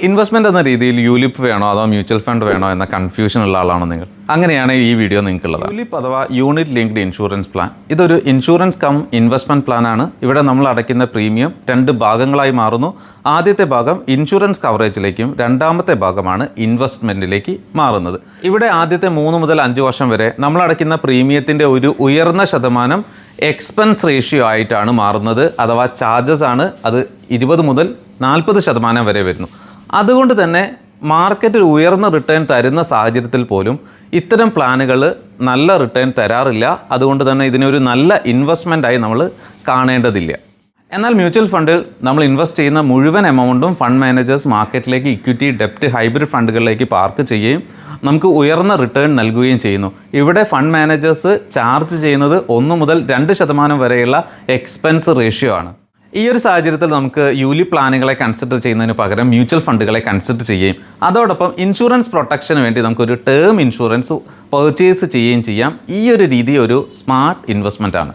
Investment എന്ന രീതിയിൽ ULIP വേണോ അതോ മ്യൂച്വൽ ഫണ്ട് വേണോ എന്ന കൺഫ്യൂഷൻ ഉള്ള ആളാണോ നിങ്ങൾ? അങ്ങനെയാണ് ഈ വീഡിയോ നിങ്ങൾക്കുള്ളത്. യൂലിപ്പ് അഥവാ യൂണിറ്റ് ലിങ്ക്ഡ് ഇൻഷുറൻസ് പ്ലാൻ ഇതൊരു ഇൻഷുറൻസ് കം ഇൻവെസ്റ്റ്മെന്റ് പ്ലാൻ ആണ്. ഇവിടെ നമ്മൾ അടയ്ക്കുന്ന പ്രീമിയം 2 ഭാഗങ്ങളായി മാറുന്നു. ആദ്യത്തെ ഭാഗം ഇൻഷുറൻസ് കവറേജിലേക്കും രണ്ടാമത്തെ ഭാഗമാണ് ഇൻവെസ്റ്റ്മെന്റിലേക്ക് മാറുന്നത്. ഇവിടെ ആദ്യത്തെ 3 മുതൽ 5 വർഷം വരെ നമ്മൾ അടയ്ക്കുന്ന പ്രീമിയത്തിന്റെ ഒരു ഉയർന്ന ശതമാനം എക്സ്പെൻസ് റേഷ്യോ ആയിട്ടാണ് മാറുന്നത്, അഥവാ ചാർജസ് ആണ്. അത് 20 മുതൽ 40% വരെ വരുന്നു. അതുകൊണ്ട് തന്നെ മാർക്കറ്റിൽ ഉയർന്ന റിട്ടേൺ തരുന്ന സാഹചര്യത്തിൽ പോലും ഇത്തരം പ്ലാനുകൾ നല്ല റിട്ടേൺ തരാറില്ല. അതുകൊണ്ട് തന്നെ ഇതിനൊരു നല്ല ഇൻവെസ്റ്റ്മെൻറ്റായി നമ്മൾ കാണേണ്ടതില്ല. എന്നാൽ മ്യൂച്വൽ ഫണ്ടിൽ നമ്മൾ ഇൻവെസ്റ്റ് ചെയ്യുന്ന മുഴുവൻ എമൗണ്ടും ഫണ്ട് മാനേജേഴ്സ് മാർക്കറ്റിലേക്ക് ഇക്വിറ്റി, ഡെപ്റ്റ്, ഹൈബ്രിഡ് ഫണ്ടുകളിലേക്ക് പാർക്ക് ചെയ്യുകയും നമുക്ക് ഉയർന്ന റിട്ടേൺ നൽകുകയും ചെയ്യുന്നു. ഇവിടെ ഫണ്ട് മാനേജേഴ്സ് ചാർജ് ചെയ്യുന്നത് 1 മുതൽ 2% വരെയുള്ള എക്സ്പെൻസ് റേഷ്യോ ആണ്. ഈ ഒരു സാഹചര്യത്തിൽ നമുക്ക് യൂലിപ്പ് പ്ലാനുകളെ കൺസിഡർ ചെയ്യുന്നതിന് പകരം മ്യൂച്വൽ ഫണ്ടുകളെ കൺസിഡർ ചെയ്യുകയും അതോടൊപ്പം ഇൻഷുറൻസ് പ്രൊട്ടക്ഷന് വേണ്ടി നമുക്കൊരു ടേം ഇൻഷുറൻസ് പർച്ചേസ് ചെയ്യുകയും ചെയ്യാം. ഈ ഒരു രീതി ഒരു സ്മാർട്ട് ഇൻവെസ്റ്റ്മെൻ്റ് ആണ്.